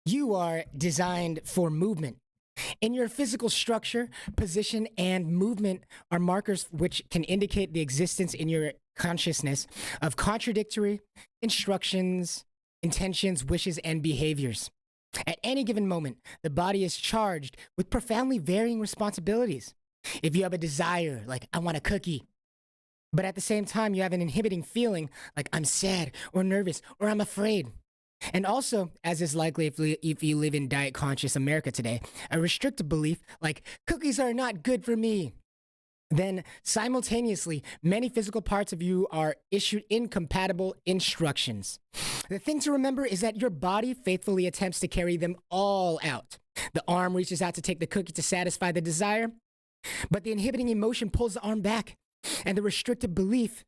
You are designed for movement. In your physical structure, position, and movement are markers which can indicate the existence in your consciousness of contradictory instructions, intentions, wishes, and behaviors. At any given moment, the body is charged with profoundly varying responsibilities. If you have a desire, like, I want a cookie, but at the same time, you have an inhibiting feeling, like, I'm sad or nervous or I'm afraid. And also, as is likely if you live in diet conscious America today, a restricted belief like cookies are not good for me. Then simultaneously, many physical parts of you are issued incompatible instructions. The thing to remember is that your body faithfully attempts to carry them all out. The arm reaches out to take the cookie to satisfy the desire, but the inhibiting emotion pulls the arm back, and the restricted belief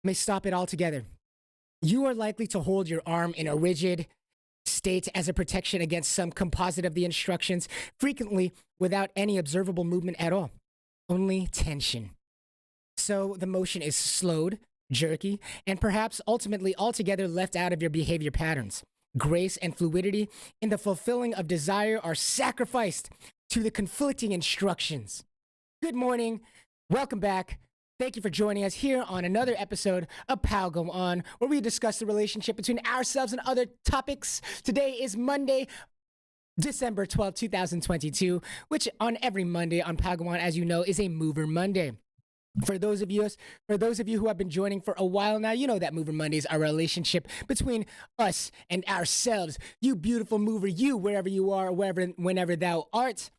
may stop it altogether. You are likely to hold your arm in a rigid state as a protection against some composite of the instructions, frequently without any observable movement at all, only tension. So the motion is slowed, jerky, and perhaps ultimately altogether left out of your behavior patterns. Grace and fluidity in the fulfilling of desire are sacrificed to the conflicting instructions. Good morning. Welcome back. Thank you for joining us here on another episode of Pal Go On, where we discuss the relationship between ourselves and other topics. Today is Monday, December 12th, 2022, which on every Monday on Pal Go On, as you know, is a Mover Monday. For those of you who have been joining for a while now, you know that Mover Mondays are a relationship between us and ourselves. You beautiful mover, you wherever you are, whenever thou art.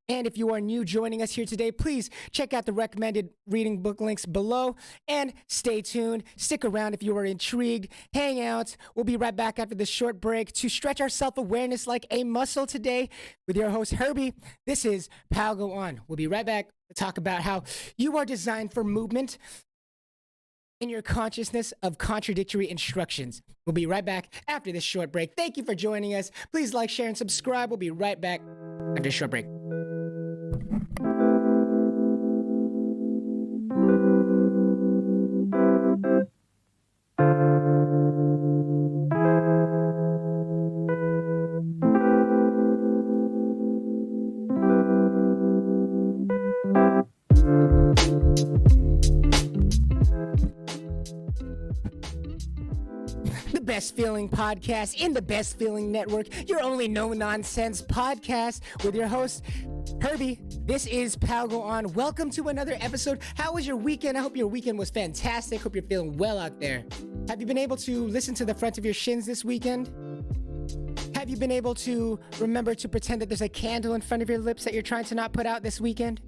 And if you are new joining us here today, please check out the recommended reading book links below and stay tuned. Stick around if you are intrigued. Hang out. We'll be right back after this short break to stretch our self-awareness like a muscle today with your host, Herbie. This is Pal Go On. We'll be right back to talk about how you are designed for movement in your consciousness of contradictory instructions. We'll be right back after this short break. Thank you for joining us. Please like, share, and subscribe. We'll be right back after this short break. Best Feeling Podcast in the Best Feeling Network, your only no-nonsense podcast with your host, Herbie. This is Pal Go On. Welcome to another episode. How was your weekend? I hope your weekend was fantastic. Hope you're feeling well out there. Have you been able to listen to the front of your shins this weekend? Have you been able to remember to pretend that there's a candle in front of your lips that you're trying to not put out this weekend?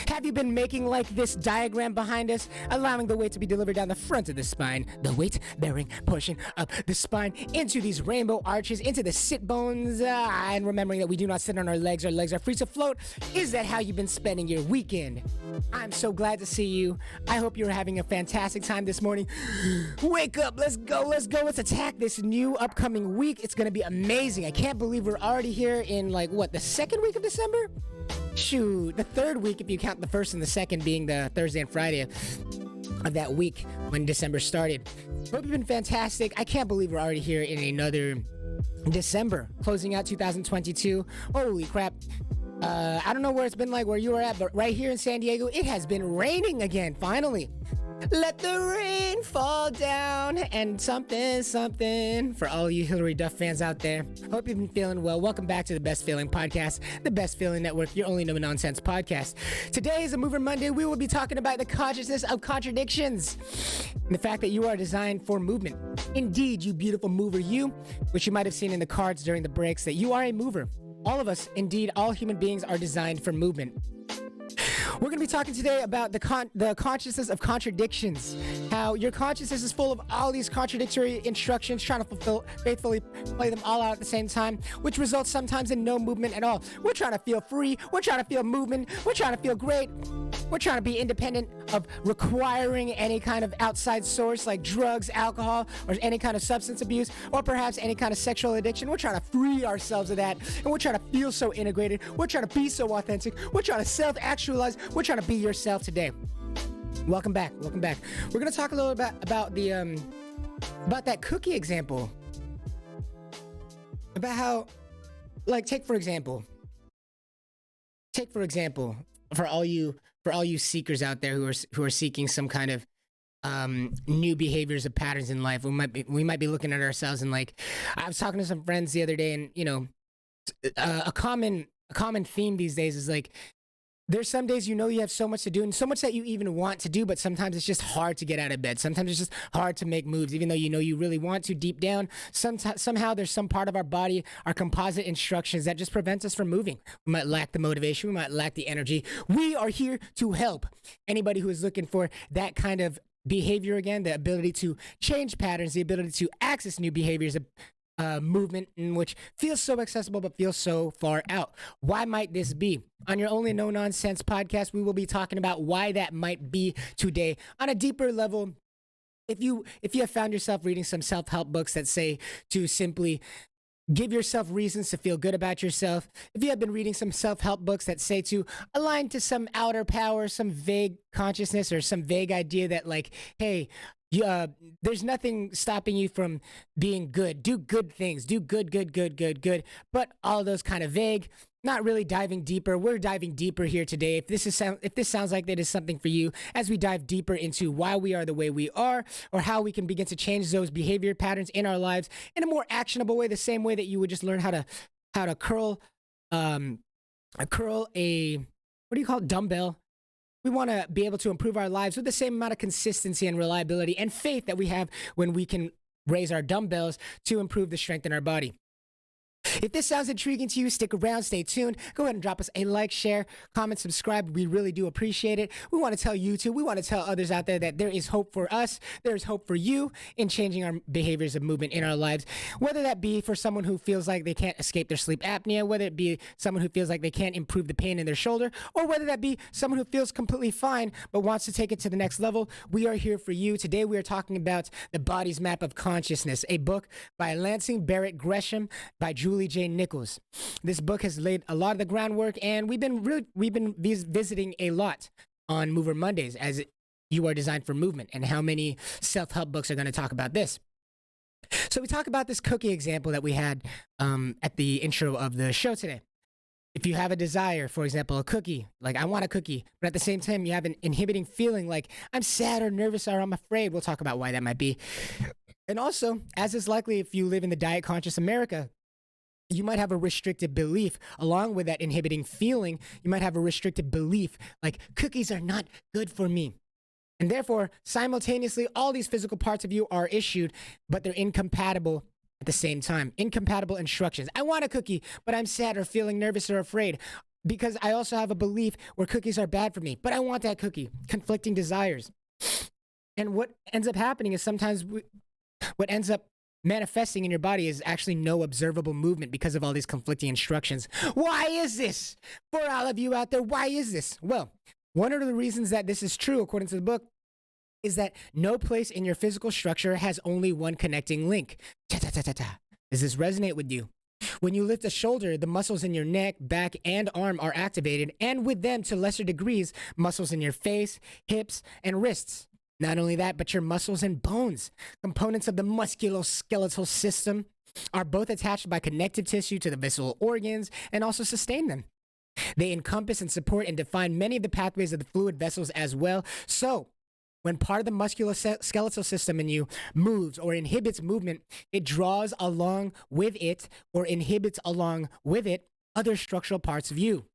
Have you been making like this diagram behind us, allowing the weight to be delivered down the front of the spine, the weight-bearing portion of the spine, into these rainbow arches, into the sit bones, and remembering that we do not sit on our legs are free to float? Is that how you've been spending your weekend? I'm so glad to see you. I hope you're having a fantastic time this morning. Wake up, let's go, let's attack this new upcoming week. It's gonna be amazing. I can't believe we're already here in the second week of December? Shoot, the third week if you count the first and the second being the Thursday and Friday of that week when December started. Hope you've been fantastic. I can't believe we're already here in another December, closing out 2022. Holy crap. I don't know where it's been like where you were at, but right here in San Diego, it has been raining again, finally. Let the rain fall down and something for all you Hillary Duff fans out there. Hope you've been feeling well. Welcome back to the Best Feeling Podcast, the Best Feeling Network, your only no-nonsense podcast. Today is a Mover Monday. We will be talking about the consciousness of contradictions and the fact that you are designed for movement. Indeed, you beautiful mover, you, which you might have seen in the cards during the breaks, that you are a mover. All of us, indeed, all human beings are designed for movement. We're going to be talking today about the consciousness of contradictions. How your consciousness is full of all these contradictory instructions, trying to faithfully play them all out at the same time, which results sometimes in no movement at all. We're trying to feel free. We're trying to feel movement. We're trying to feel great. We're trying to be independent of requiring any kind of outside source like drugs, alcohol, or any kind of substance abuse, or perhaps any kind of sexual addiction. We're trying to free ourselves of that, and we're trying to feel so integrated. We're trying to be so authentic. We're trying to self-actualize. We're trying to be yourself today. Welcome back. We're going to talk a little bit about that cookie example. about how, like, take for example, for all you seekers out there who are seeking some kind of new behaviors of patterns in life. We might be looking at ourselves and, like, I was talking to some friends the other day, and a common theme these days is like, there's some days you have so much to do and so much that you even want to do, but sometimes it's just hard to get out of bed. Sometimes it's just hard to make moves, even though you really want to deep down. Somehow there's some part of our body, our composite instructions, that just prevents us from moving. We might lack the motivation. We might lack the energy. We are here to help anybody who is looking for that kind of behavior again, the ability to change patterns, the ability to access new behaviors, movement in which feels so accessible but feels so far out. Why might this be? On your Only No Nonsense podcast, we will be talking about why that might be today on a deeper level. If you have found yourself reading some self-help books that say to simply give yourself reasons to feel good about yourself, if you have been reading some self-help books that say to align to some outer power, some vague consciousness, or some vague idea that, like, hey, there's nothing stopping you from being good. Do good things. Do good. But all those kind of vague, not really diving deeper. We're diving deeper here today. If this sounds like that is something for you, as we dive deeper into why we are the way we are, or how we can begin to change those behavior patterns in our lives in a more actionable way, the same way that you would just learn how to curl a dumbbell. We want to be able to improve our lives with the same amount of consistency and reliability and faith that we have when we can raise our dumbbells to improve the strength in our body. If this sounds intriguing to you, stick around, stay tuned. Go ahead and drop us a like, share, comment, subscribe. We really do appreciate it. We want to tell you too, we want to tell others out there that there is hope for us. There is hope for you in changing our behaviors of movement in our lives. Whether that be for someone who feels like they can't escape their sleep apnea, whether it be someone who feels like they can't improve the pain in their shoulder, or whether that be someone who feels completely fine but wants to take it to the next level, we are here for you. Today we are talking about The Body's Map of Consciousness, a book by Lansing, Barrett, Gresham, by Julie J. Nichols. This book has laid a lot of the groundwork, and we've been visiting a lot on Mover Mondays, as you are designed for movement, and how many self-help books are going to talk about this. So we talk about this cookie example that we had at the intro of the show today. If you have a desire, for example, a cookie, like I want a cookie, but at the same time you have an inhibiting feeling like I'm sad or nervous or I'm afraid, we'll talk about why that might be. And also, as is likely if you live in the diet conscious America, you might have a restricted belief along with that inhibiting feeling. You might have a restricted belief like cookies are not good for me. And therefore, simultaneously, all these physical parts of you are issued, but they're incompatible at the same time. Incompatible instructions. I want a cookie, but I'm sad or feeling nervous or afraid because I also have a belief where cookies are bad for me, but I want that cookie. Conflicting desires. And what ends up happening is sometimes what ends up manifesting in your body is actually no observable movement because of all these conflicting instructions. Why is this? For all of you out there, why is this? Well, one of the reasons that this is true, according to the book, is that no place in your physical structure has only one connecting link. Does this resonate with you? When you lift a shoulder, the muscles in your neck, back, and arm are activated, and with them, to lesser degrees, muscles in your face, hips, and wrists. Not only that, but your muscles and bones, components of the musculoskeletal system, are both attached by connective tissue to the visceral organs and also sustain them. They encompass and support and define many of the pathways of the fluid vessels as well. So, when part of the musculoskeletal system in you moves or inhibits movement, it draws along with it or inhibits along with it other structural parts of you.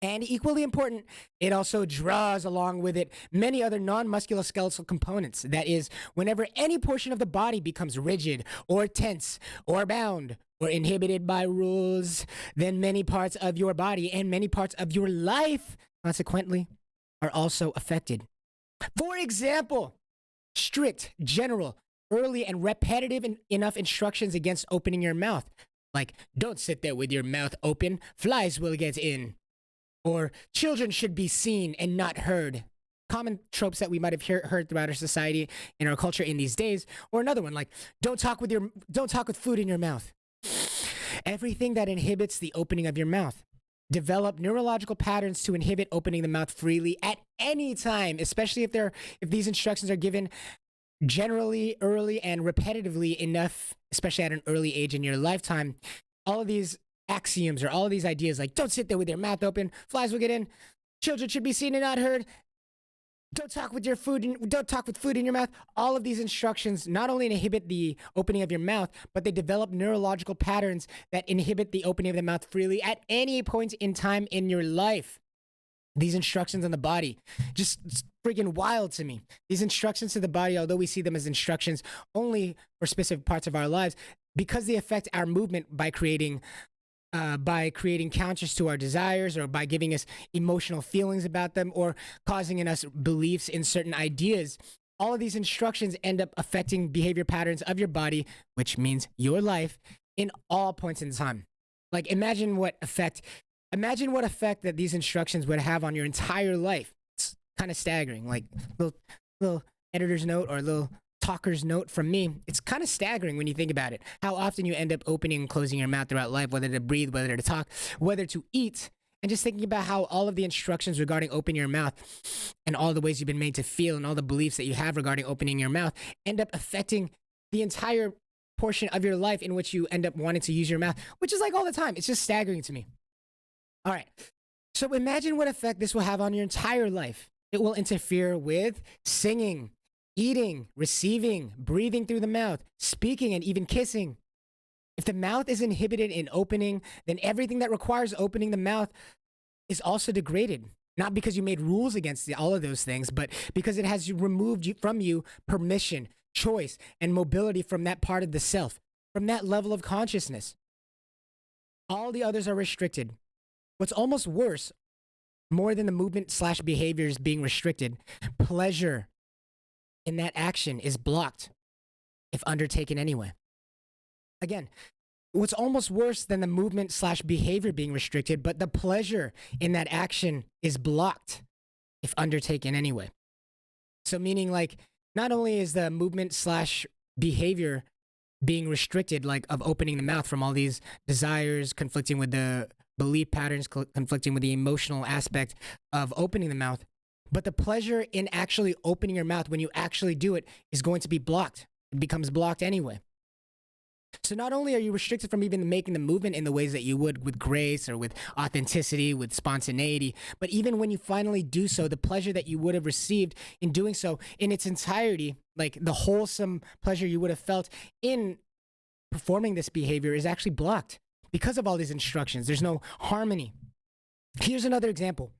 And equally important, it also draws along with it many other non-musculoskeletal components. That is, whenever any portion of the body becomes rigid or tense or bound or inhibited by rules, then many parts of your body and many parts of your life, consequently, are also affected. For example, strict, general, early, and repetitive enough instructions against opening your mouth. Like, don't sit there with your mouth open, flies will get in. Or children should be seen and not heard. Common tropes that we might have heard throughout our society, in our culture in these days. Or another one like, don't talk with food in your mouth. Everything that inhibits the opening of your mouth. Develop neurological patterns to inhibit opening the mouth freely at any time, especially if these instructions are given generally, early, and repetitively enough, especially at an early age in your lifetime. all of these axioms or all of these ideas like don't sit there with your mouth open, flies will get in, children should be seen and not heard, don't talk with food in your mouth. All of these instructions not only inhibit the opening of your mouth, but they develop neurological patterns that inhibit the opening of the mouth freely at any point in time in your life. These instructions on the body, just freaking wild to me. These instructions to the body, although we see them as instructions only for specific parts of our lives, because they affect our movement by creating counters to our desires, or by giving us emotional feelings about them, or causing in us beliefs in certain ideas. All of these instructions end up affecting behavior patterns of your body, which means your life, in all points in time. Like imagine what effect that these instructions would have on your entire life. It's kind of staggering. Like little editor's note or little talker's note from me. It's kind of staggering when you think about it. How often you end up opening and closing your mouth throughout life, whether to breathe, whether to talk, whether to eat, and just thinking about how all of the instructions regarding opening your mouth and all the ways you've been made to feel and all the beliefs that you have regarding opening your mouth end up affecting the entire portion of your life in which you end up wanting to use your mouth, which is like all the time. It's just staggering to me. All right. So imagine what effect this will have on your entire life. It will interfere with singing, eating, receiving, breathing through the mouth, speaking, and even kissing. If the mouth is inhibited in opening, then everything that requires opening the mouth is also degraded. Not because you made rules against all of those things, but because it has removed from you permission, choice, and mobility from that part of the self, from that level of consciousness. All the others are restricted. What's almost worse, more than the movement/behaviors being restricted, pleasure in that action is blocked if undertaken anyway. Again, what's almost worse than the movement/behavior being restricted, but the pleasure in that action is blocked if undertaken anyway. So meaning like, not only is the movement/behavior being restricted, like of opening the mouth from all these desires conflicting with the belief patterns, conflicting with the emotional aspect of opening the mouth, but the pleasure in actually opening your mouth when you actually do it is going to be blocked. It becomes blocked anyway. So not only are you restricted from even making the movement in the ways that you would with grace or with authenticity, with spontaneity, but even when you finally do so, the pleasure that you would have received in doing so in its entirety, like the wholesome pleasure you would have felt in performing this behavior, is actually blocked because of all these instructions. There's no harmony. Here's another example.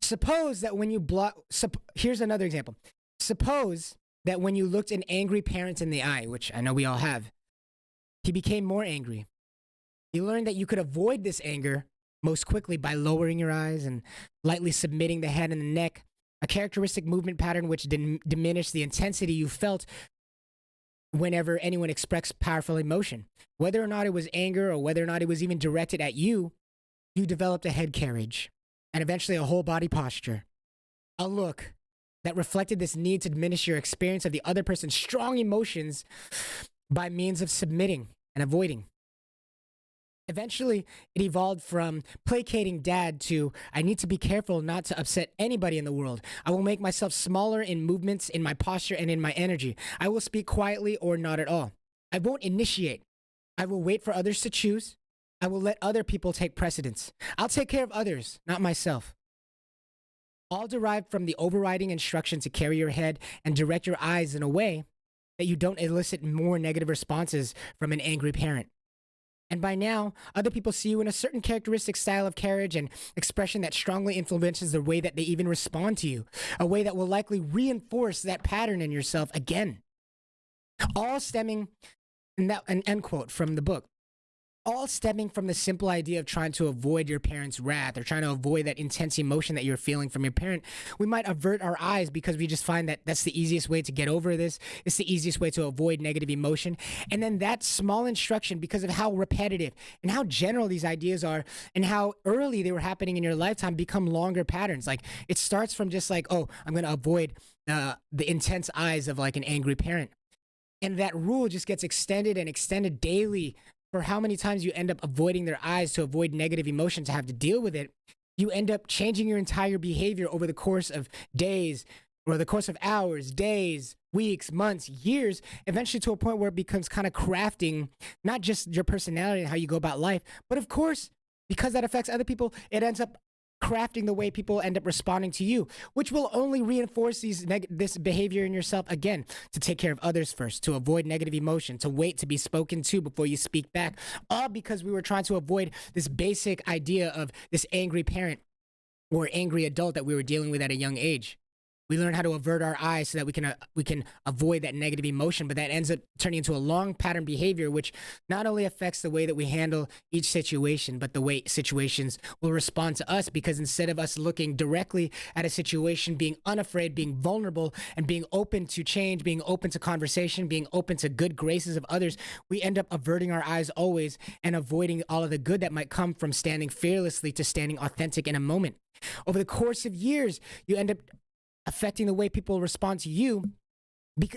Suppose that when you here's another example. Suppose that when you looked an angry parent in the eye, which I know we all have, he became more angry. You learned that you could avoid this anger most quickly by lowering your eyes and lightly submitting the head and the neck, a characteristic movement pattern which diminished the intensity you felt whenever anyone expressed powerful emotion. Whether or not it was anger or whether or not it was even directed at you, you developed a head carriage and eventually a whole body posture, a look that reflected this need to diminish your experience of the other person's strong emotions by means of submitting and avoiding. Eventually, it evolved from placating dad to, I need to be careful not to upset anybody in the world. I will make myself smaller in movements, in my posture, and in my energy. I will speak quietly or not at all. I won't initiate. I will wait for others to choose. I will let other people take precedence. I'll take care of others, not myself. All derived from the overriding instruction to carry your head and direct your eyes in a way that you don't elicit more negative responses from an angry parent. And by now, other people see you in a certain characteristic style of carriage and expression that strongly influences the way that they even respond to you, a way that will likely reinforce that pattern in yourself again. All stemming, an end quote from the book, all stemming from the simple idea of trying to avoid your parent's wrath or trying to avoid that intense emotion that you're feeling from your parent. We might avert our eyes because we just find that that's the easiest way to get over this. It's the easiest way to avoid negative emotion. And then that small instruction, because of how repetitive and how general these ideas are and how early they were happening in your lifetime, become longer patterns. Like it starts from just like, oh, I'm going to avoid the intense eyes of like an angry parent. And that rule just gets extended and extended daily for how many times you end up avoiding their eyes to avoid negative emotion, to have to deal with it. You end up changing your entire behavior over the course of days, or the course of hours, days, weeks, months, years, eventually to a point where it becomes kind of crafting not just your personality and how you go about life, but of course, because that affects other people, it ends up crafting the way people end up responding to you, which will only reinforce this behavior in yourself again, to take care of others first, to avoid negative emotion, to wait to be spoken to before you speak back, all because we were trying to avoid this basic idea of this angry parent or angry adult that we were dealing with at a young age. We learn how to avert our eyes so that we can avoid that negative emotion, but that ends up turning into a long pattern behavior, which not only affects the way that we handle each situation, but the way situations will respond to us. Because instead of us looking directly at a situation, being unafraid, being vulnerable, and being open to change, being open to conversation, being open to good graces of others, we end up averting our eyes always and avoiding all of the good that might come from standing fearlessly to standing authentic in a moment. Over the course of years, you end up affecting the way people respond to you,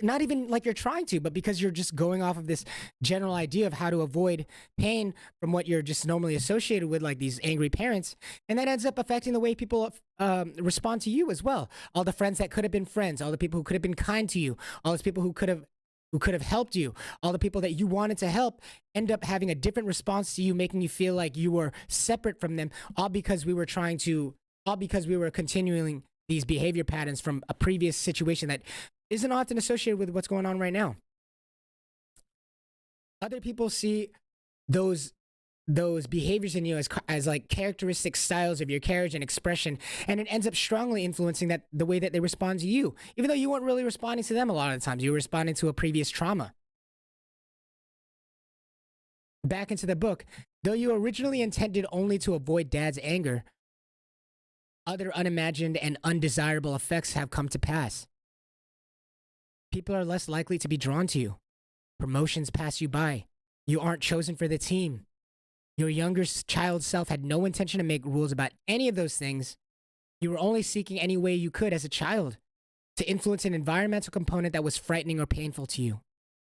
not even like you're trying to, but because you're just going off of this general idea of how to avoid pain from what you're just normally associated with, like these angry parents. And that ends up affecting the way people respond to you as well. All the friends that could have been friends, all the people who could have been kind to you, all those people who could have helped you, all the people that you wanted to help end up having a different response to you, making you feel like you were separate from them, all because we were continuing these behavior patterns from a previous situation that isn't often associated with what's going on right now. Other people see those behaviors in you as like characteristic styles of your carriage and expression, and it ends up strongly influencing the way that they respond to you, even though you weren't really responding to them a lot of the times. You were responding to a previous trauma. Back into the book, though you originally intended only to avoid Dad's anger, other unimagined and undesirable effects have come to pass. People are less likely to be drawn to you. Promotions pass you by. You aren't chosen for the team. Your younger child self had no intention to make rules about any of those things. You were only seeking any way you could as a child to influence an environmental component that was frightening or painful to you.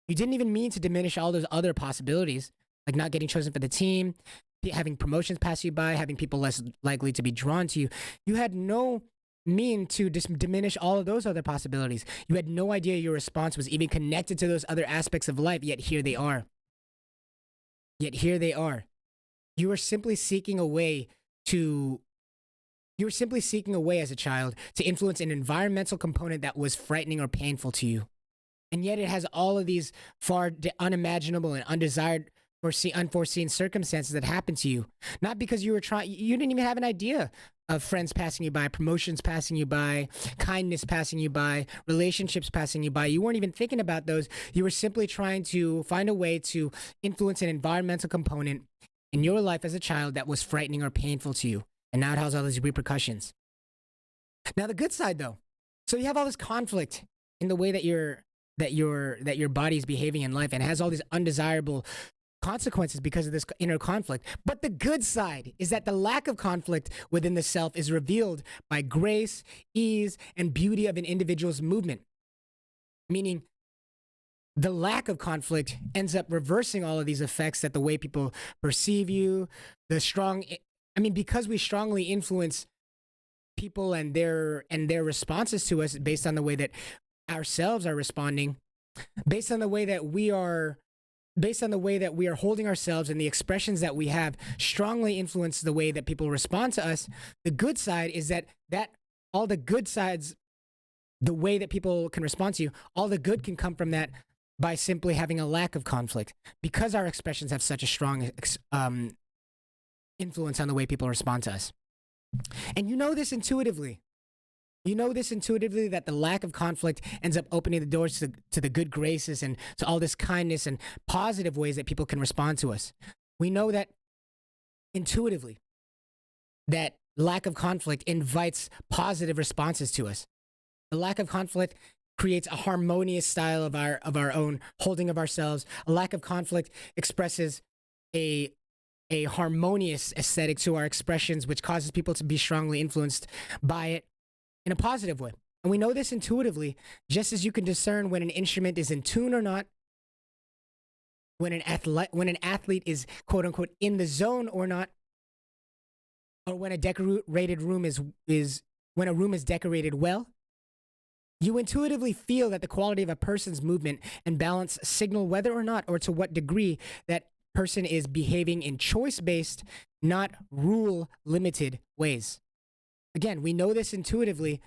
You didn't even mean to diminish all those other possibilities, like not getting chosen for the team, having promotions pass you by, having people less likely to be drawn to you. You had no mean to diminish all of those other possibilities. You had no idea your response was even connected to those other aspects of life, yet here they are. You were simply seeking a way as a child to influence an environmental component that was frightening or painful to you. And yet it has all of these far unimaginable and unforeseen circumstances that happen to you. Not because you didn't even have an idea of friends passing you by, promotions passing you by, kindness passing you by, relationships passing you by. You weren't even thinking about those. You were simply trying to find a way to influence an environmental component in your life as a child that was frightening or painful to you. And now it has all these repercussions. Now the good side though. So you have all this conflict in the way that your body is behaving in life, and it has all these undesirable consequences because of this inner conflict. But the good side is that the lack of conflict within the self is revealed by grace, ease, and beauty of an individual's movement. Meaning, the lack of conflict ends up reversing all of these effects that the way people perceive you, because we strongly influence people and their responses to us based on the way that ourselves are responding, based on the way that we are holding ourselves, and the expressions that we have strongly influence the way that people respond to us. The good side is that all the good sides, the way that people can respond to you, all the good can come from that by simply having a lack of conflict, because our expressions have such a strong influence on the way people respond to us. And you know this intuitively. That the lack of conflict ends up opening the doors to the good graces and to all this kindness and positive ways that people can respond to us. We know that intuitively that lack of conflict invites positive responses to us. The lack of conflict creates a harmonious style of our own holding of ourselves. A lack of conflict expresses a harmonious aesthetic to our expressions, which causes people to be strongly influenced by it in a positive way. And we know this intuitively, just as you can discern when an instrument is in tune or not, when an athlete is quote unquote in the zone or not, or when a decorated room is when a room is decorated well. You intuitively feel that the quality of a person's movement and balance signal whether or not or to what degree that person is behaving in choice-based, not rule-limited ways. Again, we know this intuitively.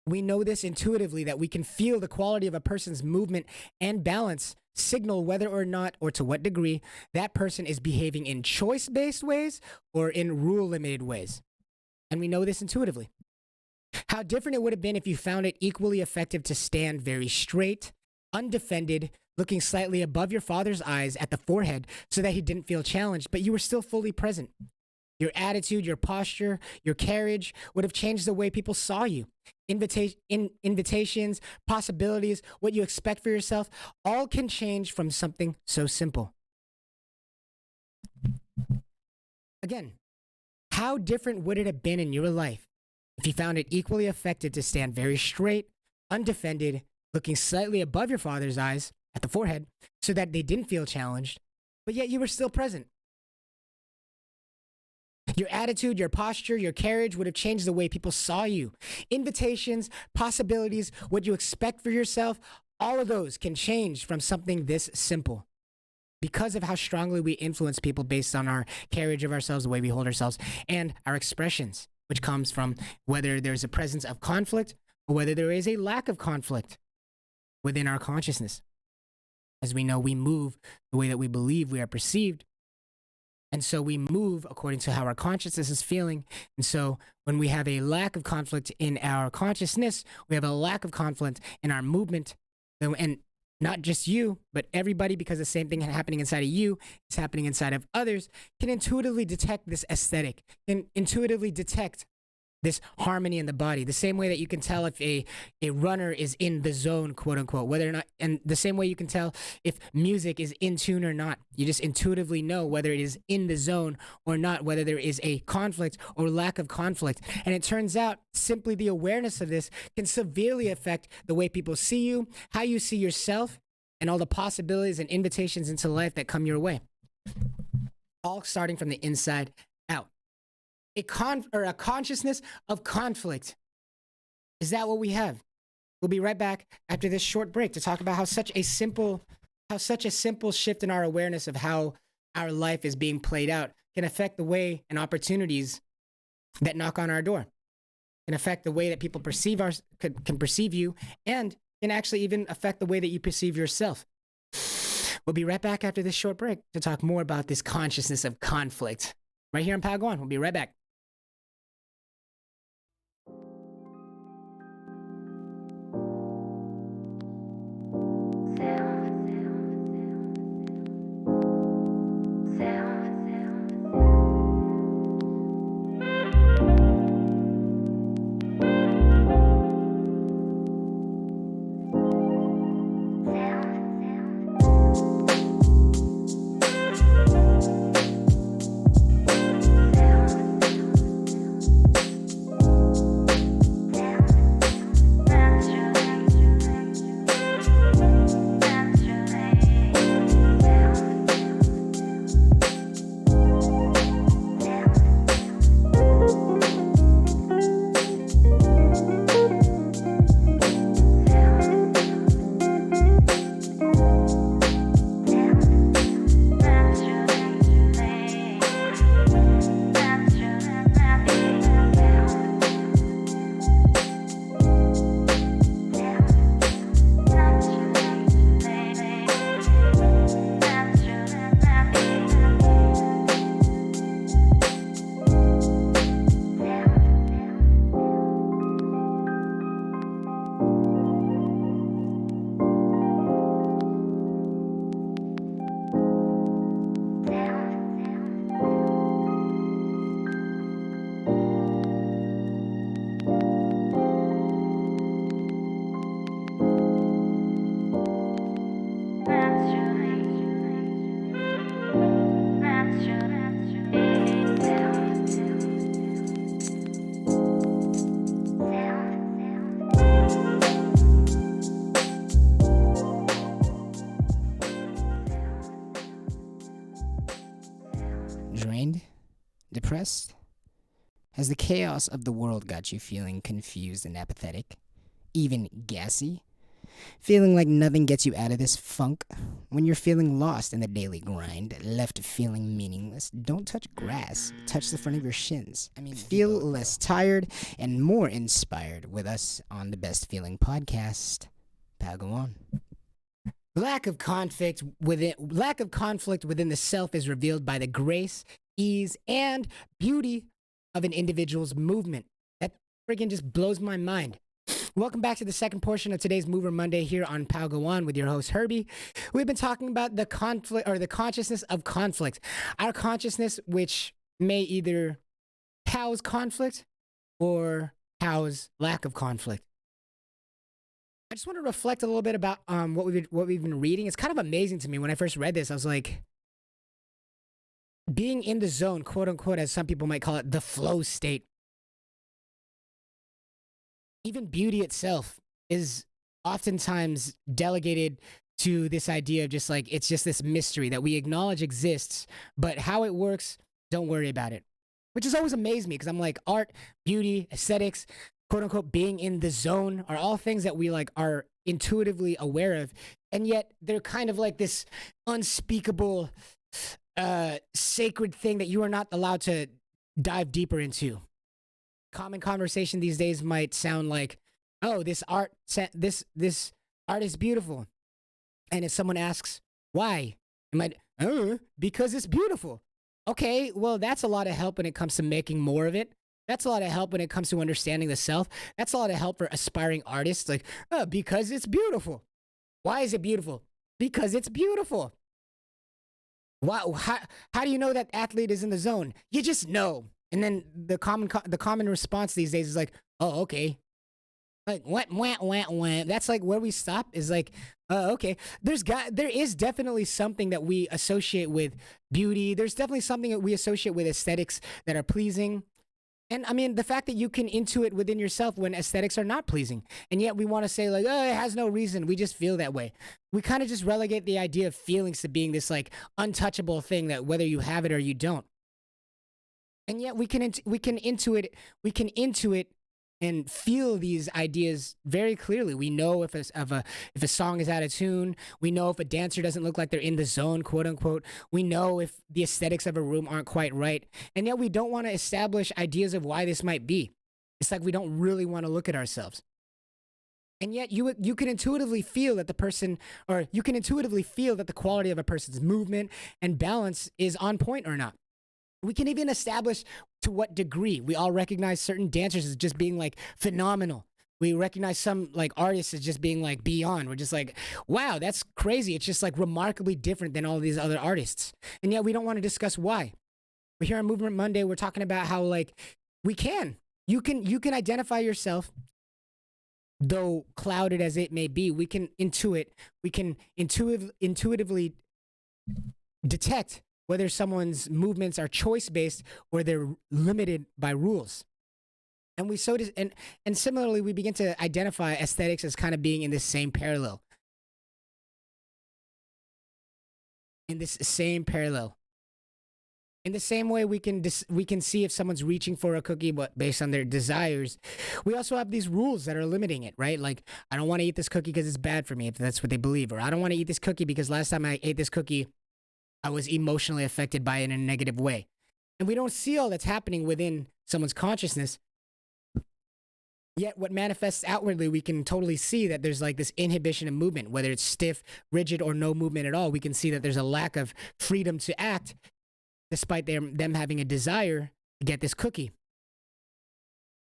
We know this intuitively that we can feel the quality of a person's movement and balance signal whether or not or to what degree that person is behaving in choice-based ways or in rule-limited ways. And we know this intuitively. How different it would have been if you found it equally effective to stand very straight, undefended, looking slightly above your father's eyes at the forehead so that he didn't feel challenged, but you were still fully present. Your attitude, your posture, your carriage would have changed the way people saw you. Invitations, possibilities, what you expect for yourself, all can change from something so simple. Again, how different would it have been in your life if you found it equally effective to stand very straight, undefended, looking slightly above your father's eyes at the forehead so that they didn't feel challenged, but yet you were still present? Your attitude, your posture, your carriage would have changed the way people saw you. Invitations, possibilities, what you expect for yourself, all of those can change from something this simple because of how strongly we influence people based on our carriage of ourselves, the way we hold ourselves, and our expressions, which comes from whether there's a presence of conflict or whether there is a lack of conflict within our consciousness. As we know, we move the way that we believe we are perceived. And so we move according to how our consciousness is feeling. And so when we have a lack of conflict in our consciousness, we have a lack of conflict in our movement. And not just you, but everybody, because the same thing happening inside of you is happening inside of others, can intuitively detect this aesthetic, can intuitively detect this harmony in the body, the same way that you can tell if a runner is in the zone, quote unquote, whether or not, and the same way you can tell if music is in tune or not. You just intuitively know whether it is in the zone or not, whether there is a conflict or lack of conflict. And it turns out simply the awareness of this can severely affect the way people see you, how you see yourself, and all the possibilities and invitations into life that come your way. All starting from the inside out. A consciousness of conflict. Is that what we have? We'll be right back after this short break to talk about how such a simple shift in our awareness of how our life is being played out can affect the way and opportunities that knock on our door. Can affect the way that people can perceive you, and can actually even affect the way that you perceive yourself. We'll be right back after this short break to talk more about this consciousness of conflict. Right here on Padawan. We'll be right back. Drained? Depressed? Has the chaos of the world got you feeling confused and apathetic? even gassy? Feeling like nothing gets you out of this funk? When you're feeling lost in the daily grind, left feeling meaningless, don't touch grass, touch the front of your shins. Feel less tired and more inspired with us on the Best Feeling Podcast. Pal, go on. Lack of conflict within the self is revealed by the grace, ease, and beauty of an individual's movement. That friggin' just blows my mind. Welcome back to the second portion of today's Mover Monday here on Pal Go On with your host Herbie. We've been talking about the conflict or the consciousness of conflict. Our consciousness, which may either house conflict or house lack of conflict. I just want to reflect a little bit about what we've been reading. It's kind of amazing to me. When I first read this, I was like, being in the zone, quote unquote, as some people might call it, the flow state. Even beauty itself is oftentimes delegated to this idea of just like, it's just this mystery that we acknowledge exists, but how it works, don't worry about it. Which has always amazed me because I'm like, art, beauty, aesthetics, quote unquote, being in the zone are all things that we like are intuitively aware of. And yet they're kind of like this unspeakable, sacred thing that you are not allowed to dive deeper into. Common conversation these days might sound like, oh, this art is beautiful. And if someone asks, why? It might, because it's beautiful. Okay, well, that's a lot of help when it comes to making more of it. That's a lot of help when it comes to understanding the self. That's a lot of help for aspiring artists. Like, because it's beautiful. Why is it beautiful? Because it's beautiful. Wow, how do you know that athlete is in the zone? You just know. And then the common response these days is like, oh, okay. Like, what? That's like where we stop is like, okay. There is definitely something that we associate with beauty. There's definitely something that we associate with aesthetics that are pleasing. And I mean, the fact that you can intuit within yourself when aesthetics are not pleasing. And yet we want to say like, oh, it has no reason. We just feel that way. We kind of just relegate the idea of feelings to being this like untouchable thing that whether you have it or you don't. And yet we can intuit and feel these ideas very clearly. We know if a song is out of tune. We know if a dancer doesn't look like they're in the zone, quote unquote. We know if the aesthetics of a room aren't quite right. And yet we don't want to establish ideas of why this might be. It's like we don't really want to look at ourselves. And yet you can intuitively feel that the person, or you can intuitively feel that the quality of a person's movement and balance is on point or not. We can even establish to what degree. We all recognize certain dancers as just being like phenomenal. We recognize some like artists as just being like beyond. We're just like, wow, that's crazy. It's just like remarkably different than all these other artists. And yet we don't want to discuss why. But here on Movement Monday, we're talking about how like you can identify yourself, though clouded as it may be. We can intuitively detect whether someone's movements are choice-based or they're limited by rules. And and similarly, we begin to identify aesthetics as kind of being in this same parallel. In the same way, we can see if someone's reaching for a cookie, but based on their desires. We also have these rules that are limiting it, right? Like, I don't want to eat this cookie because it's bad for me, if that's what they believe. Or I don't want to eat this cookie because last time I ate this cookie, I was emotionally affected by it in a negative way. And we don't see all that's happening within someone's consciousness. Yet what manifests outwardly, we can totally see that there's like this inhibition of movement, whether it's stiff, rigid, or no movement at all. We can see that there's a lack of freedom to act despite them having a desire to get this cookie.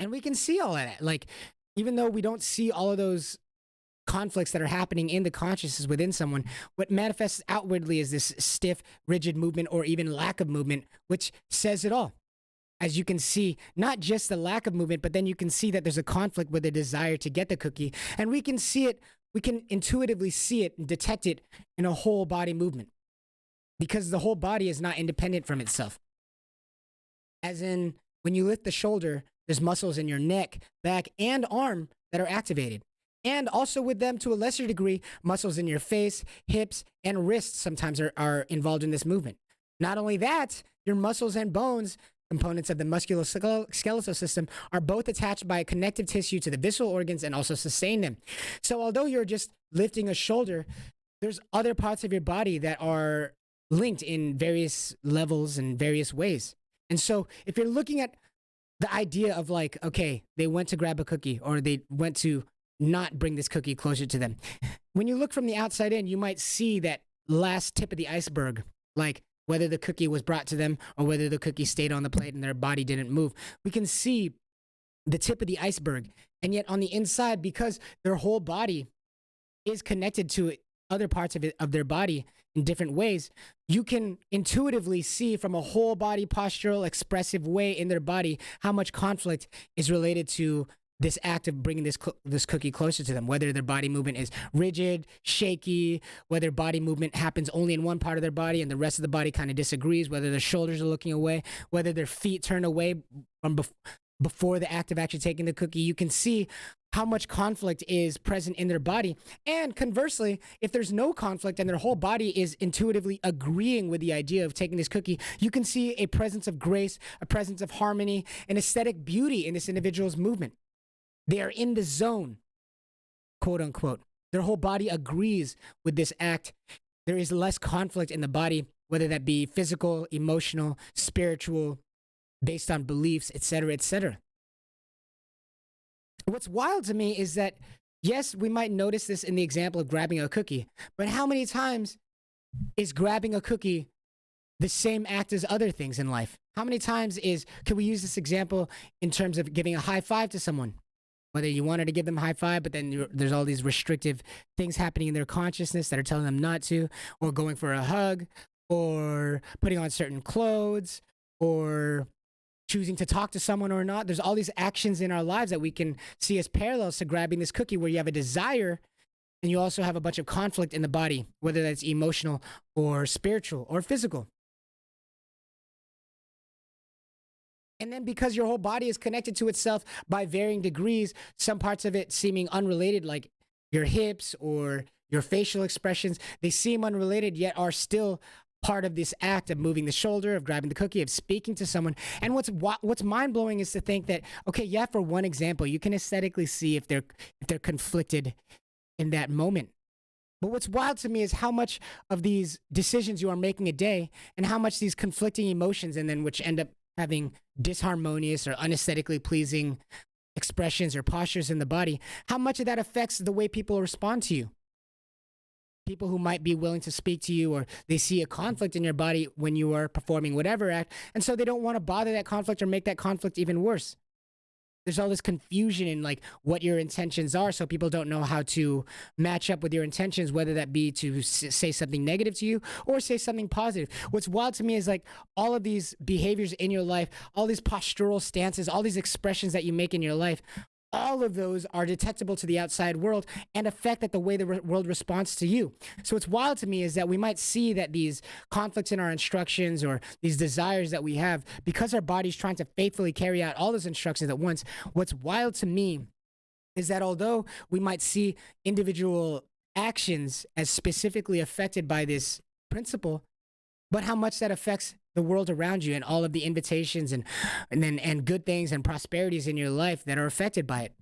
And we can see all of that. Like, even though we don't see all of those conflicts that are happening in the consciousness within someone, what manifests outwardly is this stiff, rigid movement or even lack of movement, which says it all. As you can see, not just the lack of movement, but then you can see that there's a conflict with the desire to get the cookie. And we can see it, we can intuitively see it and detect it in a whole body movement, because the whole body is not independent from itself. As in, when you lift the shoulder, there's muscles in your neck, back, and arm that are activated. And also with them, to a lesser degree, muscles in your face, hips, and wrists sometimes are involved in this movement. Not only that, your muscles and bones components of the musculoskeletal system are both attached by connective tissue to the visceral organs and also sustain them. So although you're just lifting a shoulder, there's other parts of your body that are linked in various levels and various ways. And so if you're looking at the idea of like, okay, they went to grab a cookie or they went to not bring this cookie closer to them. When you look from the outside in, you might see that last tip of the iceberg, like whether the cookie was brought to them or whether the cookie stayed on the plate and their body didn't move. We can see the tip of the iceberg. And yet on the inside, because their whole body is connected to other parts of their body in different ways, you can intuitively see from a whole body postural expressive way in their body how much conflict is related to this act of bringing this cookie closer to them, whether their body movement is rigid, shaky, whether body movement happens only in one part of their body and the rest of the body kind of disagrees, whether their shoulders are looking away, whether their feet turn away from before the act of actually taking the cookie. You can see how much conflict is present in their body. And conversely, if there's no conflict and their whole body is intuitively agreeing with the idea of taking this cookie, you can see a presence of grace, a presence of harmony, and aesthetic beauty in this individual's movement. They are in the zone, quote unquote. Their whole body agrees with this act. There is less conflict in the body, whether that be physical, emotional, spiritual, based on beliefs, etc., etc. What's wild to me is that, yes, we might notice this in the example of grabbing a cookie, but how many times is grabbing a cookie the same act as other things in life? How many times can we use this example in terms of giving a high five to someone? Whether you wanted to give them a high five, but then there's all these restrictive things happening in their consciousness that are telling them not to, or going for a hug, or putting on certain clothes, or choosing to talk to someone or not. There's all these actions in our lives that we can see as parallels to grabbing this cookie, where you have a desire and you also have a bunch of conflict in the body, whether that's emotional or spiritual or physical. And then because your whole body is connected to itself by varying degrees, some parts of it seeming unrelated, like your hips or your facial expressions, they seem unrelated yet are still part of this act of moving the shoulder, of grabbing the cookie, of speaking to someone. And what's mind-blowing is to think that, okay, yeah, for one example, you can aesthetically see if they're conflicted in that moment. But what's wild to me is how much of these decisions you are making a day and how much these conflicting emotions, and then which end up having disharmonious or unesthetically pleasing expressions or postures in the body, how much of that affects the way people respond to you. People who might be willing to speak to you, or they see a conflict in your body when you are performing whatever act, and so they don't want to bother that conflict or make that conflict even worse. There's all this confusion in like what your intentions are, so people don't know how to match up with your intentions, whether that be to say something negative to you or say something positive. What's wild to me is like all of these behaviors in your life, all these postural stances, all these expressions that you make in your life, all of those are detectable to the outside world and affect that the way the world responds to you. So what's wild to me is that we might see that these conflicts in our instructions or these desires that we have, because our body's trying to faithfully carry out all those instructions at once, what's wild to me is that although we might see individual actions as specifically affected by this principle, but how much that affects the world around you and all of the invitations and good things and prosperities in your life that are affected by it.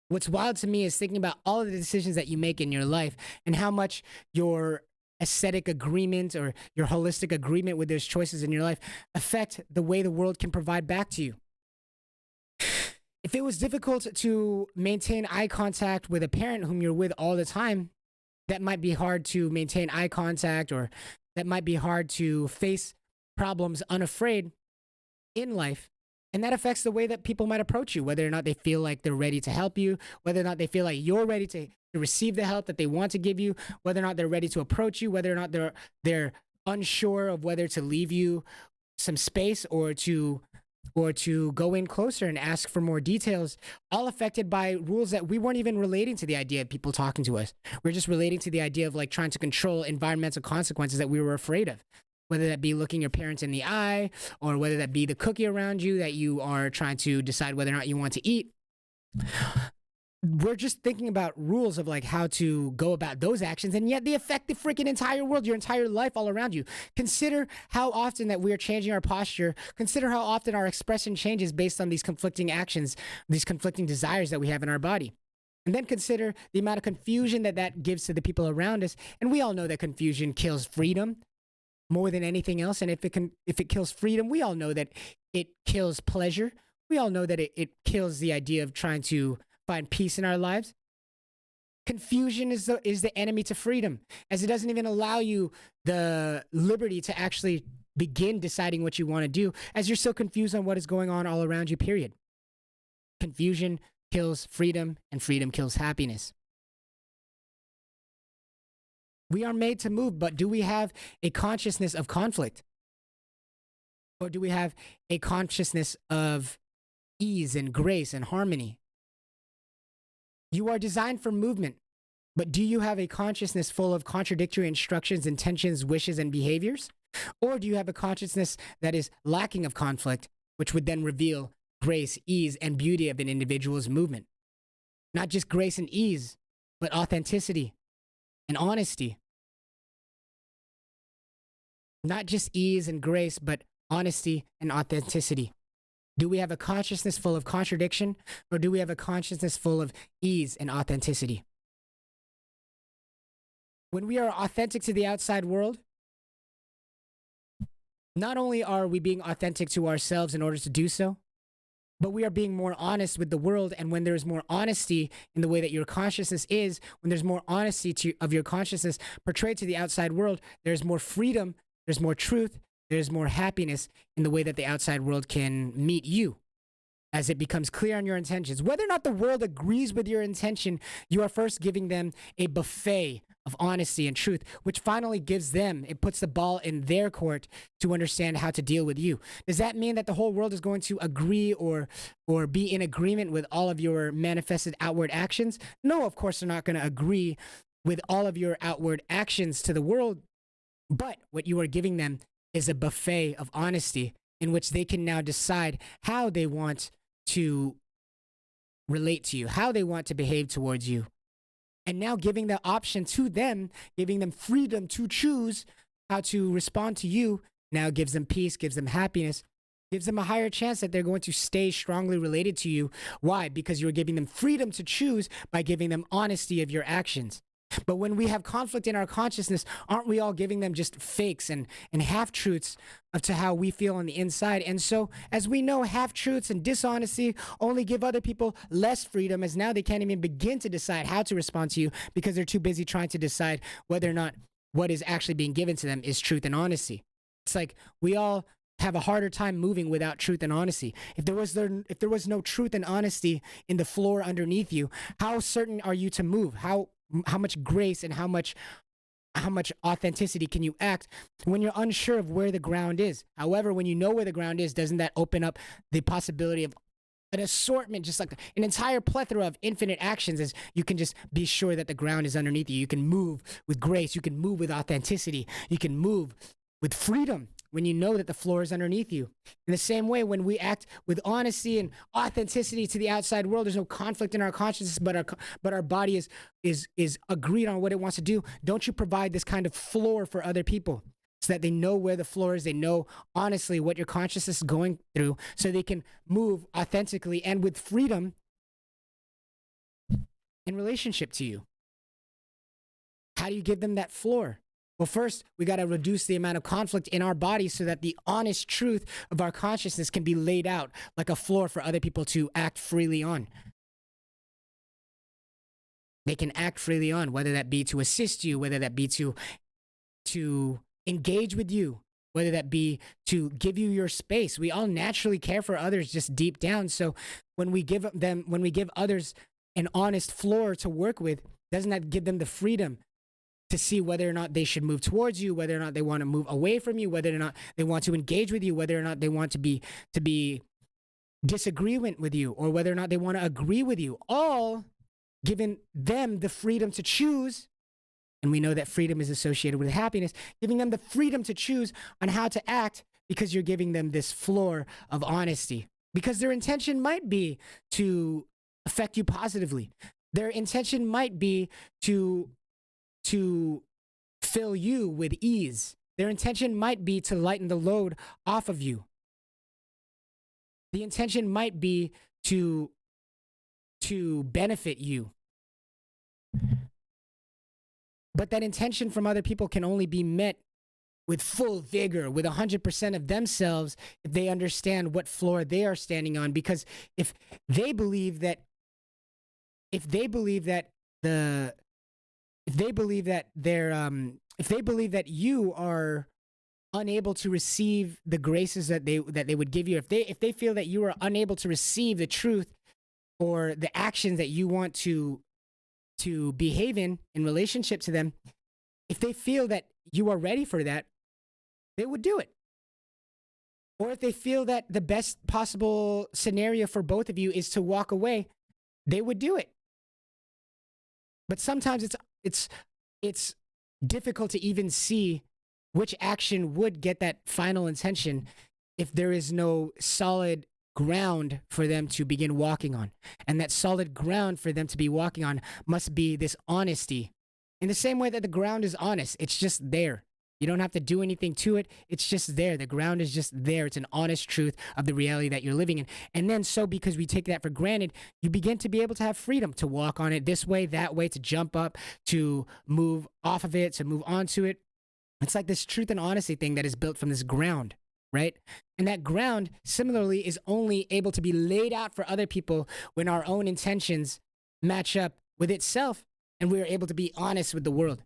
What's wild to me is thinking about all of the decisions that you make in your life and how much your aesthetic agreement or your holistic agreement with those choices in your life affect the way the world can provide back to you. If it was difficult to maintain eye contact with a parent whom you're with all the time, that might be hard to maintain eye contact, or that might be hard to face problems unafraid in life. And that affects the way that people might approach you, whether or not they feel like they're ready to help you, whether or not they feel like you're ready to receive the help that they want to give you, whether or not they're ready to approach you, whether or not they're unsure of whether to leave you some space or to go in closer and ask for more details, all affected by rules that we weren't even relating to the idea of people talking to us. We're just relating to the idea of like trying to control environmental consequences that we were afraid of, whether that be looking your parents in the eye, or whether that be the cookie around you that you are trying to decide whether or not you want to eat. we're just thinking about rules of like how to go about those actions, and yet they affect the freaking entire world, your entire life all around you. Consider how often that we are changing our posture. Consider how often our expression changes based on these conflicting actions, these conflicting desires that we have in our body. And then consider the amount of confusion that that gives to the people around us. And we all know that confusion kills freedom more than anything else. And if it kills freedom, we all know that it kills pleasure. We all know that it kills the idea of trying to find peace in our lives. Confusion is the enemy to freedom, as it doesn't even allow you the liberty to actually begin deciding what you want to do, as you're so confused on what is going on all around you, period. Confusion kills freedom, and freedom kills happiness. We are made to move, but do we have a consciousness of conflict? Or do we have a consciousness of ease and grace and harmony? You are designed for movement, but do you have a consciousness full of contradictory instructions, intentions, wishes, and behaviors? Or do you have a consciousness that is lacking of conflict, which would then reveal grace, ease, and beauty of an individual's movement? Not just grace and ease, but authenticity and honesty. Not just ease and grace, but honesty and authenticity. Do we have a consciousness full of contradiction, or do we have a consciousness full of ease and authenticity? When we are authentic to the outside world, not only are we being authentic to ourselves in order to do so, but we are being more honest with the world. And when there is more honesty in the way that your consciousness is, when there's more honesty of your consciousness portrayed to the outside world, there's more freedom, there's more truth, there's more happiness in the way that the outside world can meet you, as it becomes clear on your intentions. Whether or not the world agrees with your intention, you are first giving them a buffet of honesty and truth, which finally gives them, it puts the ball in their court to understand how to deal with you. Does that mean that the whole world is going to agree or be in agreement with all of your manifested outward actions? No, of course they're not going to agree with all of your outward actions to the world, but what you are giving them is a buffet of honesty in which they can now decide how they want to relate to you, how they want to behave towards you. And now giving the option to them, giving them freedom to choose how to respond to you, now gives them peace, gives them happiness, gives them a higher chance that they're going to stay strongly related to you. Why? Because you're giving them freedom to choose by giving them honesty of your actions. But when we have conflict in our consciousness, aren't we all giving them just fakes and half-truths of to how we feel on the inside? And so, as we know, half-truths and dishonesty only give other people less freedom, as now they can't even begin to decide how to respond to you because they're too busy trying to decide whether or not what is actually being given to them is truth and honesty. It's like we all have a harder time moving without truth and honesty. If there was no truth and honesty in the floor underneath you, how certain are you to move? How much grace and how much authenticity can you act when you're unsure of where the ground is? However, when you know where the ground is, doesn't that open up the possibility of an assortment, just like an entire plethora of infinite actions, as you can just be sure that the ground is underneath you? You can move with grace. You can move with authenticity. You can move with freedom when you know that the floor is underneath you. In the same way, when we act with honesty and authenticity to the outside world, there's no conflict in our consciousness, but our body is agreed on what it wants to do. Don't you provide this kind of floor for other people so that they know where the floor is, they know honestly what your consciousness is going through, so they can move authentically and with freedom in relationship to you? How do you give them that floor? Well, first, we got to reduce the amount of conflict in our body so that the honest truth of our consciousness can be laid out like a floor for other people to act freely on. They can act freely on, whether that be to assist you, whether that be to engage with you, whether that be to give you your space. We all naturally care for others just deep down. So when we give others an honest floor to work with, doesn't that give them the freedom to see whether or not they should move towards you, whether or not they want to move away from you, whether or not they want to engage with you, whether or not they want to be disagreement with you, or whether or not they want to agree with you, all giving them the freedom to choose. And we know that freedom is associated with happiness, giving them the freedom to choose on how to act, because you're giving them this floor of honesty. Because their intention might be to affect you positively. Their intention might be to fill you with ease. Their intention might be to lighten the load off of you. The intention might be to benefit you. But that intention from other people can only be met with full vigor, with 100% of themselves, if they understand what floor they are standing on. Because if they believe that you are unable to receive the graces that they would give you, if they feel that you are unable to receive the truth or the actions that you want to behave in relationship to them, if they feel that you are ready for that, they would do it. Or if they feel that the best possible scenario for both of you is to walk away, they would do it. But sometimes it's difficult to even see which action would get that final intention if there is no solid ground for them to begin walking on. And that solid ground for them to be walking on must be this honesty. In the same way that the ground is honest, it's just there. You don't have to do anything to it. It's just there. The ground is just there. It's an honest truth of the reality that you're living in. And then because we take that for granted, you begin to be able to have freedom to walk on it this way, that way, to jump up, to move off of it, to move onto it. It's like this truth and honesty thing that is built from this ground, right? And that ground, similarly, is only able to be laid out for other people when our own intentions match up with itself and we are able to be honest with the world.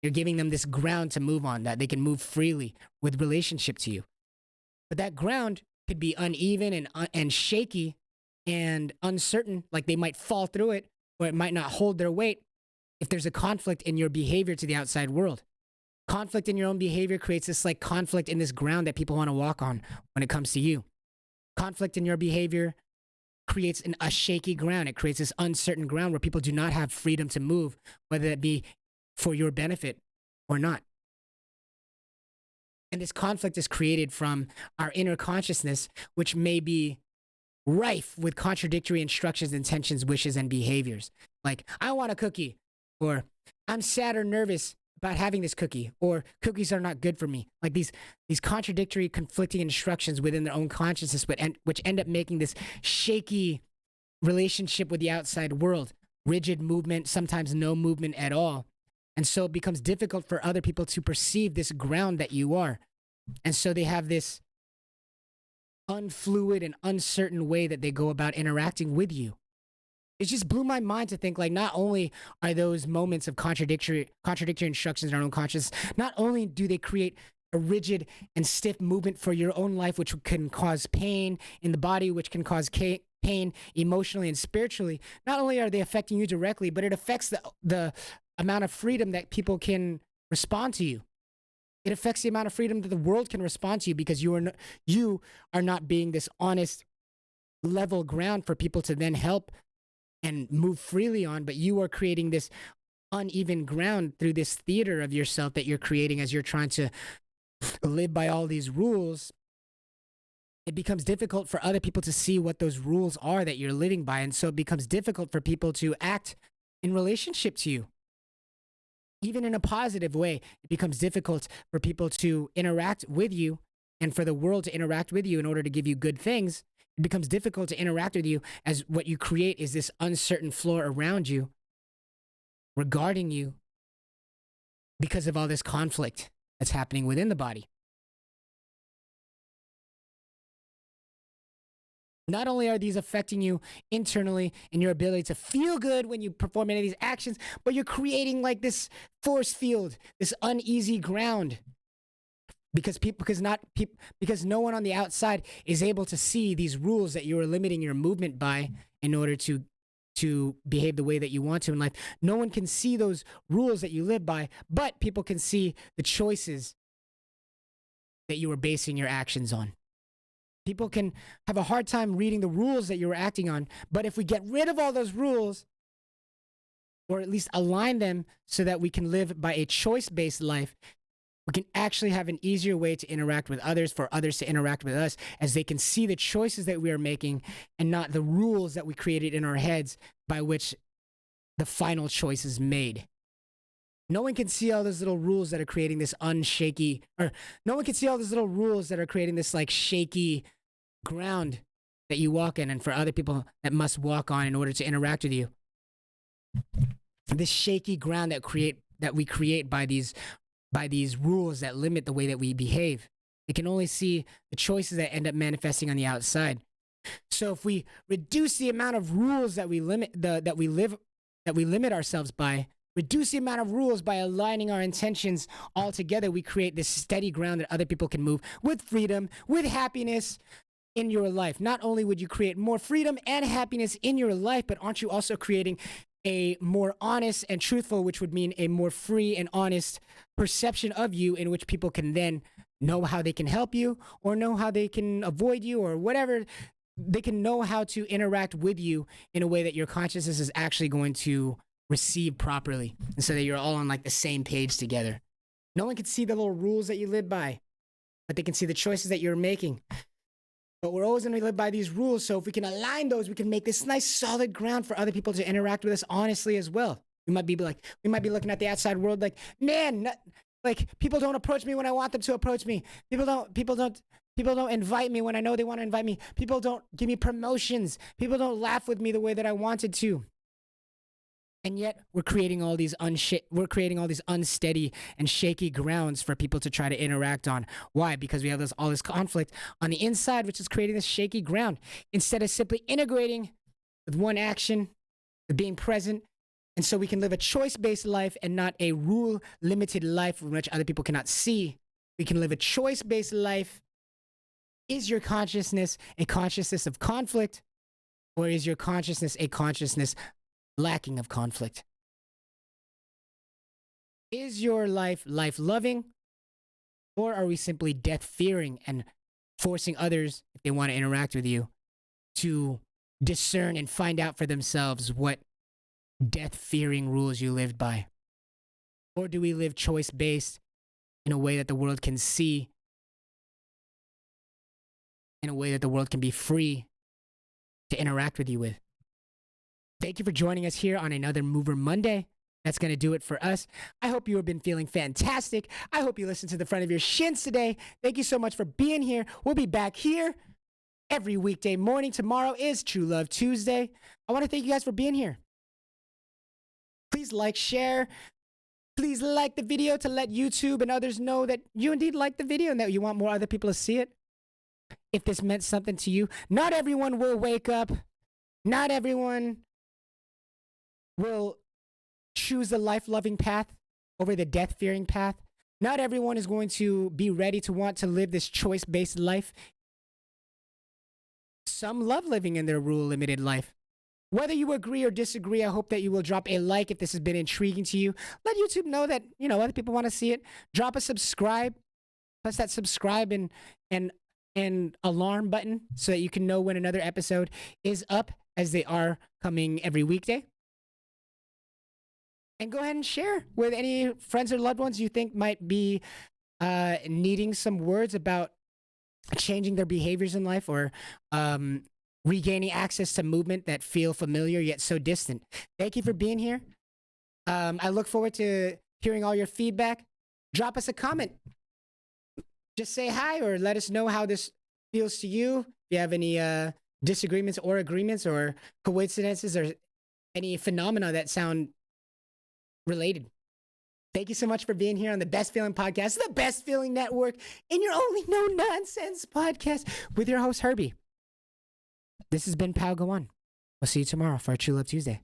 You're giving them this ground to move on, that they can move freely with relationship to you. But that ground could be uneven and shaky and uncertain, like they might fall through it, or it might not hold their weight if there's a conflict in your behavior to the outside world. Conflict in your own behavior creates this like conflict in this ground that people want to walk on when it comes to you. Conflict in your behavior creates a shaky ground. It creates this uncertain ground where people do not have freedom to move, whether it be for your benefit or not. And this conflict is created from our inner consciousness, which may be rife with contradictory instructions, intentions, wishes, and behaviors. Like, I want a cookie, or I'm sad or nervous about having this cookie, or cookies are not good for me. Like these contradictory, conflicting instructions within their own consciousness, which end up making this shaky relationship with the outside world. Rigid movement, sometimes no movement at all. And so it becomes difficult for other people to perceive this ground that you are. And so they have this unfluid and uncertain way that they go about interacting with you. It just blew my mind to think, like, not only are those moments of contradictory instructions in our own consciousness, not only do they create a rigid and stiff movement for your own life, which can cause pain in the body, which can cause pain emotionally and spiritually, not only are they affecting you directly, but it affects the amount of freedom that people can respond to you. It affects the amount of freedom that the world can respond to you, because you are not being this honest, level ground for people to then help and move freely on, but you are creating this uneven ground through this theater of yourself that you're creating as you're trying to live by all these rules. It becomes difficult for other people to see what those rules are that you're living by, and so it becomes difficult for people to act in relationship to you. Even in a positive way, it becomes difficult for people to interact with you and for the world to interact with you in order to give you good things. It becomes difficult to interact with you as what you create is this uncertain floor around you, regarding you, because of all this conflict that's happening within the body. Not only are these affecting you internally in your ability to feel good when you perform any of these actions, but you're creating like this force field, this uneasy ground, because no one on the outside is able to see these rules that you are limiting your movement by in order to behave the way that you want to in life. No one can see those rules that you live by, but people can see the choices that you are basing your actions on. People can have a hard time reading the rules that you're acting on, but if we get rid of all those rules, or at least align them so that we can live by a choice-based life, we can actually have an easier way to interact with others, for others to interact with us, as they can see the choices that we are making and not the rules that we created in our heads by which the final choice is made. No one can see all those little rules that are creating this unshaky, or no one can see all those little rules that are creating this like shaky ground that you walk in, and for other people that must walk on in order to interact with you. This shaky ground that we create by these rules that limit the way that we behave. They can only see the choices that end up manifesting on the outside. So if we reduce the amount of rules that we limit ourselves by, reduce the amount of rules by aligning our intentions all together, we create this steady ground that other people can move with freedom, with happiness in your life. Not only would you create more freedom and happiness in your life, but aren't you also creating a more honest and truthful, which would mean a more free and honest perception of you, in which people can then know how they can help you, or know how they can avoid you, or whatever. They can know how to interact with you in a way that your consciousness is actually going to receive properly, and so that you're all on like the same page together. No one can see the little rules that you live by, but they can see the choices that you're making. But we're always going to live by these rules. So if we can align those, we can make this nice solid ground for other people to interact with us honestly as well. We might be looking at the outside world like, man, like people don't approach me when I want them to approach me. People don't invite me when I know they want to invite me. People don't give me promotions. People don't laugh with me the way that I wanted to. And yet we're creating all these unsteady and shaky grounds for people to try to interact on. Why? Because we have all this conflict on the inside, which is creating this shaky ground. Instead of simply integrating with one action, with being present, and so we can live a choice-based life and not a rule-limited life in which other people cannot see. We can live a choice-based life. Is your consciousness a consciousness of conflict, or is your consciousness a consciousness lacking of conflict? Is your life life-loving, or are we simply death-fearing and forcing others, if they want to interact with you, to discern and find out for themselves what death-fearing rules you lived by? Or do we live choice-based in a way that the world can see, in a way that the world can be free to interact with you with? Thank you for joining us here on another Mover Monday. That's going to do it for us. I hope you have been feeling fantastic. I hope you listened to the front of your shins today. Thank you so much for being here. We'll be back here every weekday morning. Tomorrow is True Love Tuesday. I want to thank you guys for being here. Please like, share. Please like the video to let YouTube and others know that you indeed like the video and that you want more other people to see it. If this meant something to you, not everyone will wake up. Not everyone will choose the life-loving path over the death-fearing path. Not everyone is going to be ready to want to live this choice-based life. Some love living in their rule-limited life. Whether you agree or disagree, I hope that you will drop a like if this has been intriguing to you. Let YouTube know that, other people want to see it. Drop a subscribe. Press that subscribe and alarm button so that you can know when another episode is up, as they are coming every weekday. And go ahead and share with any friends or loved ones you think might be needing some words about changing their behaviors in life, or regaining access to movement that feel familiar yet so distant. Thank you for being here. I look forward to hearing all your feedback. Drop us a comment. Just say hi, or let us know how this feels to you. If you have any disagreements or agreements or coincidences or any phenomena that sound related. Thank you so much for being here on the Best Feeling Podcast, the Best Feeling Network, in your only no nonsense podcast with your host, Herbie. This has been Pal Go On. We'll see you tomorrow for our True Love Tuesday.